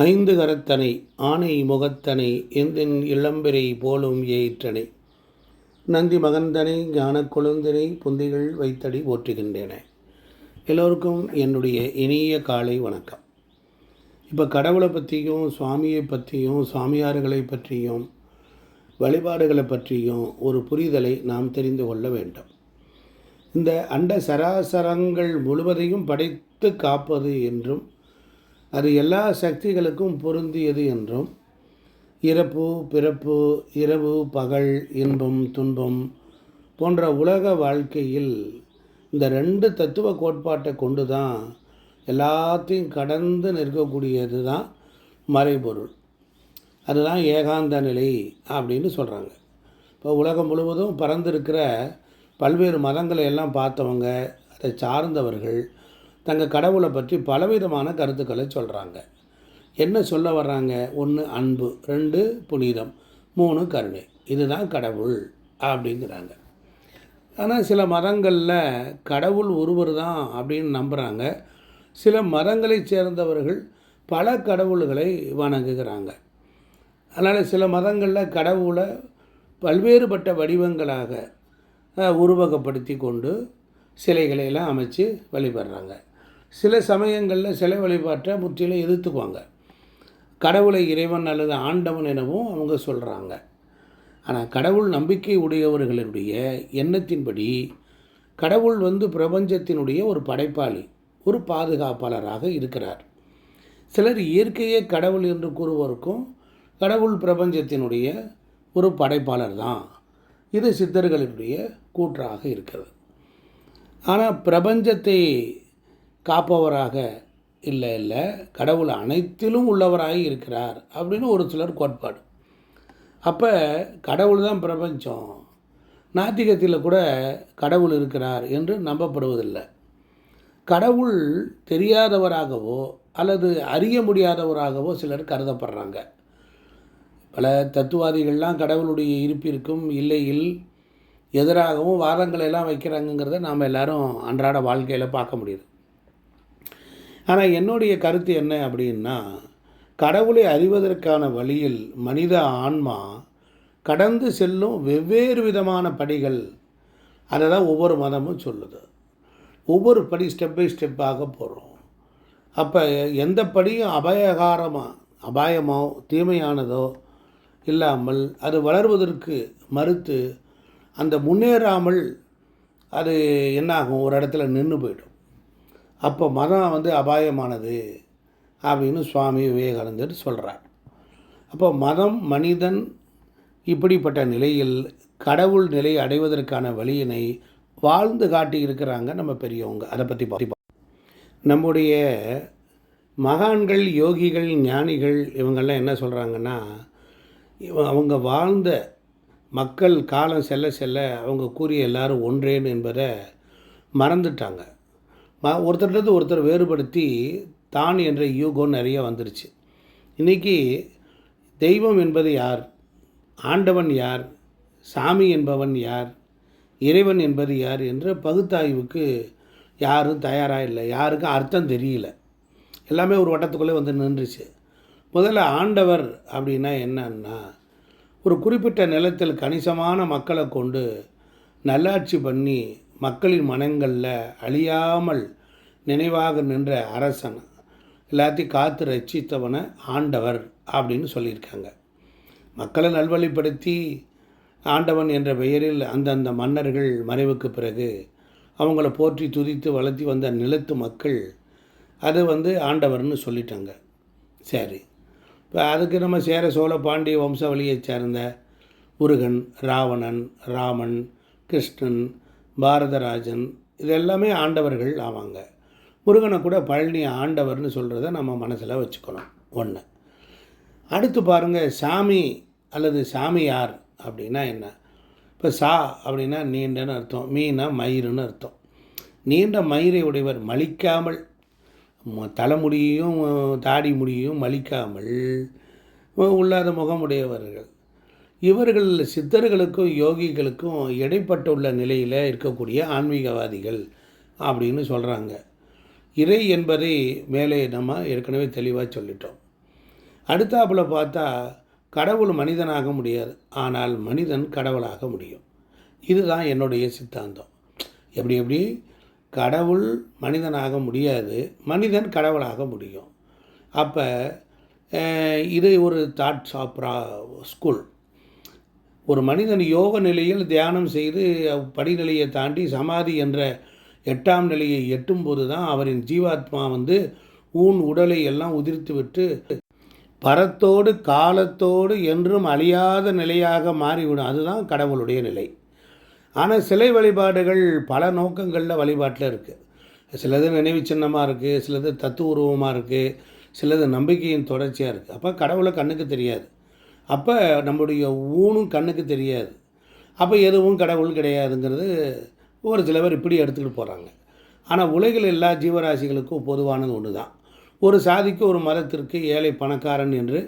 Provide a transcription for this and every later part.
ஐந்து கரத்தனை ஆனை முகத்தனை எந்தின் இளம்பிரை போலும் ஏற்றனை நந்தி மகந்தனை ஞானக் கொழுந்தினை புந்திகள் வைத்தடி போற்றுகின்றன. எல்லோருக்கும் என்னுடைய இனிய காலை வணக்கம். இப்போ கடவுளை பற்றியும் சுவாமியை பற்றியும் சுவாமியார்களை பற்றியும் வழிபாடுகளை பற்றியும் ஒரு புரிதலை நாம் தெரிந்து கொள்ள வேண்டும். இந்த அண்ட சராசரங்கள் முழுவதையும் படைத்து காப்பது என்றும் அது எல்லா சக்திகளுக்கும் பொருந்தியது என்றும் இறப்பு பிறப்பு இரவு பகல் இன்பம் துன்பம் போன்ற உலக வாழ்க்கையில் இந்த ரெண்டு தத்துவ கோட்பாட்டை கொண்டு தான் எல்லாத்தையும் கடந்து நிற்கக்கூடியது தான் மறைபொருள். அதுதான் ஏகாந்த நிலை அப்படின்னு சொல்கிறாங்க. இப்போ உலகம் முழுவதும் பறந்திருக்கிற பல்வேறு மதங்களை எல்லாம் பார்த்தவங்க, அதை சார்ந்தவர்கள் தங்கள் கடவுளை பற்றி பலவிதமான கருத்துக்களை சொல்கிறாங்க. என்ன சொல்ல வர்றாங்க? 1 அன்பு, 2 புனிதம், 3 கருணை, இதுதான் கடவுள் அப்படிங்கிறாங்க. ஆனால் சில மதங்களில் கடவுள் ஒருவர் தான் அப்படின்னு நம்புகிறாங்க. சில மதங்களை சேர்ந்தவர்கள் பல கடவுள்களை வணங்குகிறாங்க. அதனால் சில மதங்களில் கடவுளை பல்வேறுபட்ட வடிவங்களாக உருவகப்படுத்தி கொண்டு சிலைகளையெல்லாம் அமைச்சு வழிபடுறாங்க. சில சமயங்களில் சிலை வழிபாட்டை முற்றிலும் எதிர்த்துக்குவாங்க. கடவுளை இறைவன் அல்லது ஆண்டவன் எனவும் அவங்க சொல்கிறாங்க. ஆனால் கடவுள் நம்பிக்கை உடையவர்களுடைய எண்ணத்தின்படி கடவுள் பிரபஞ்சத்தினுடைய ஒரு படைப்பாளி, ஒரு பாதுகாப்பாளராக இருக்கிறார். சிலர் இயற்கையே கடவுள் என்று கூறுவோருக்கும் கடவுள் பிரபஞ்சத்தினுடைய ஒரு படைப்பாளர் தான். இது சித்தர்களுடைய கூற்றாக இருக்கிறது. ஆனால் பிரபஞ்சத்தை காப்பவராக இல்லை கடவுள் அனைத்திலும் உள்ளவராக இருக்கிறார் அப்படின்னு ஒரு சிலர் கோட்பாடு. அப்போ கடவுள் தான் பிரபஞ்சம். நாத்திகத்தில் கூட கடவுள் இருக்கிறார் என்று நம்பப்படுவதில்லை. கடவுள் தெரியாதவராகவோ அல்லது அறிய முடியாதவராகவோ சிலர் கருதப்படுறாங்க. பல தத்துவாதிகள்லாம் கடவுளுடைய இருப்பிற்கும் இல்லையில் எதிராகவும் வாதங்களை எல்லாம் வைக்கிறாங்கங்கிறத நாம் எல்லோரும் அன்றாட வாழ்க்கையில் பார்க்க முடியுது. ஆனால் என்னுடைய கருத்து என்ன அப்படின்னா, கடவுளை அறிவதற்கான வழியில் மனித ஆன்மா கடந்து செல்லும் வெவ்வேறு விதமான படிகள், அதை தான் ஒவ்வொரு மதமும் சொல்லுது. ஒவ்வொரு படி ஸ்டெப் பை ஸ்டெப்பாக போகிறோம். அப்போ எந்த படியும் அபாயமோ தீமையானதோ இல்லாமல் அது வளர்வதற்கு மறுத்து அந்த முன்னேறாமல் அது என்னாகும், ஒரு இடத்துல நின்று போய்டும். அப்போ மதம் அபாயமானது அப்படின்னு சுவாமி விவேகானந்தர் சொல்கிறார். அப்போ மதம் மனிதன் இப்படிப்பட்ட நிலையில் கடவுள் நிலை அடைவதற்கான வழியினை வாழ்ந்து காட்டி இருக்கிறாங்க நம்ம பெரியவங்க. அதை பற்றி பார்ப்போம். நம்முடைய மகான்கள், யோகிகள், ஞானிகள் இவங்கெல்லாம் என்ன சொல்கிறாங்கன்னா, அவங்க வாழ்ந்த மக்கள் காலம் செல்ல செல்ல அவங்க கூறிய எல்லாரும் ஒன்றேன் என்பதை மறந்துட்டாங்க. ஒருத்தர்கிட்ட ஒருத்தர் வேறுபடுத்தி தான் என்ற யூகம் நிறைய வந்துருச்சு. இன்றைக்கி தெய்வம் என்பது யார், ஆண்டவன் யார், சாமி என்பவன் யார், இறைவன் என்பது யார் என்ற பகுத்தாய்வுக்கு யாரும் தயாராக இல்லை. யாருக்கும் அர்த்தம் தெரியல. எல்லாமே ஒரு வட்டத்துக்குள்ளே நின்றுச்சு. முதல்ல ஆண்டவர் அப்படின்னா என்னன்னா, ஒரு குறிப்பிட்ட நிலத்தில் கணிசமான மக்களை கொண்டு நல்லாட்சி பண்ணி மக்களின் மனங்களில் அழியாமல் நினைவாக நின்ற அரசன், எல்லாத்தையும் காத்து ரட்சித்தவனை ஆண்டவர் அப்படின்னு சொல்லியிருக்காங்க. மக்களை நல்வழிப்படுத்தி ஆண்டவன் என்ற பெயரில் அந்தந்த மன்னர்கள் மறைவுக்கு பிறகு அவங்கள போற்றி துதித்து வளர்த்தி வந்த நிலத்து மக்கள் அது ஆண்டவர்னு சொல்லிட்டாங்க. சரி, இப்போ அதுக்கு நம்ம சேர சோழ பாண்டிய வம்சாவளியை சேர்ந்த முருகன், ராவணன், ராமன், கிருஷ்ணன், பாரதராஜன் இதெல்லாமே ஆண்டவர்கள் ஆவாங்க. முருகனை கூட பழனி ஆண்டவர்னு சொல்கிறத நம்ம மனசில் வச்சுக்கணும். ஒன்று. அடுத்து பாருங்கள், சாமி அல்லது சாமியார் அப்படின்னா என்ன? இப்போ சா அப்படின்னா நீண்டன்னு அர்த்தம், மீனா மயிருன்னு அர்த்தம். நீண்ட மயிரை உடையவர், மலிக்காமல் தலைமுடியையும் தாடி முடியையும் மலிக்காமல் உள்ளாத முகமுடையவர்கள். இவர்கள் சித்தர்களுக்கும் யோகிகளுக்கும் இடைப்பட்டுள்ள நிலையில் இருக்கக்கூடிய ஆன்மீகவாதிகள் அப்படின்னு சொல்கிறாங்க. இறை என்பதை மேலே நம்ம ஏற்கனவே தெளிவாக சொல்லிட்டோம். அடுத்தாப்புல பார்த்தா கடவுள் மனிதனாக முடியாது, ஆனால் மனிதன் கடவுளாக முடியும். இதுதான் என்னுடைய சித்தாந்தம். எப்படி கடவுள் மனிதனாக முடியாது, மனிதன் கடவுளாக முடியும். அப்போ இது ஒரு தாட்ஸ் ஆஃப் ஸ்கூல். ஒரு மனிதன் யோக நிலையில் தியானம் செய்து படிநிலையை தாண்டி சமாதி என்ற 8ஆம் நிலையை எட்டும்போது தான் அவரின் ஜீவாத்மா ஊன் உடலை எல்லாம் உதிர்த்து விட்டு பரத்தோடு காலத்தோடு என்றும் அழியாத நிலையாக மாறிவிடும். அதுதான் கடவுளுடைய நிலை. ஆனால் சிலை வழிபாடுகள் பல நோக்கங்களில் வழிபாட்டில் இருக்குது. சிலது நினைவு சின்னமாக இருக்குது, சிலது தத்துவ உருவமாக இருக்குது, சிலது நம்பிக்கையின் தொடர்ச்சியாக இருக்குது. அப்போ கடவுளை கண்ணுக்கு தெரியாது, அப்போ நம்முடைய ஊனும் கண்ணுக்கு தெரியாது, அப்போ எதுவும் கடவுள் கிடையாதுங்கிறது ஒரு சிலவர் இப்படி எடுத்துக்கிட்டு போகிறாங்க. ஆனால் உலகில் எல்லா ஜீவராசிகளுக்கும் பொதுவானது ஒன்று தான். ஒரு சாதிக்கு ஒரு மதத்திற்கு ஏழை பணக்காரன் என்று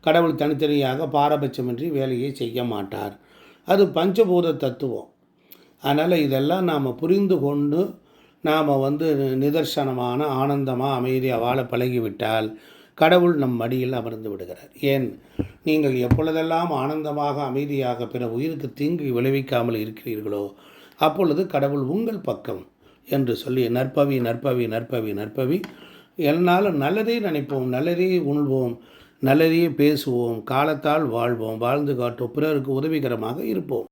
கடவுள் தனித்தனியாக பாரபட்சமின்றி வேலையை செய்ய மாட்டார். அது பஞ்சபூத தத்துவம். அதனால் இதெல்லாம் நாம் புரிந்து கொண்டு நாம் நிதர்சனமான ஆனந்தமாக அமைதியாக வாழ பழகிவிட்டால் கடவுள் நம் மடியில் அமர்ந்து விடுகிறார். ஏன், நீங்கள் எப்பொழுதெல்லாம் ஆனந்தமாக அமைதியாக பிற உயிருக்கு தீங்கு விளைவிக்காமல் இருக்கிறீர்களோ அப்பொழுது கடவுள் உங்கள் பக்கம் என்று சொல்லி நற்பவி நற்பவி நற்பவி நற்பவி என்னாலும் நல்லதே நினைப்போம், நல்லதே உண்போம், நல்லதே பேசுவோம், காலத்தால் வாழ்வோம், வாழ்ந்து காட்டுவோம், பிறருக்கு உதவிகரமாக இருப்போம்.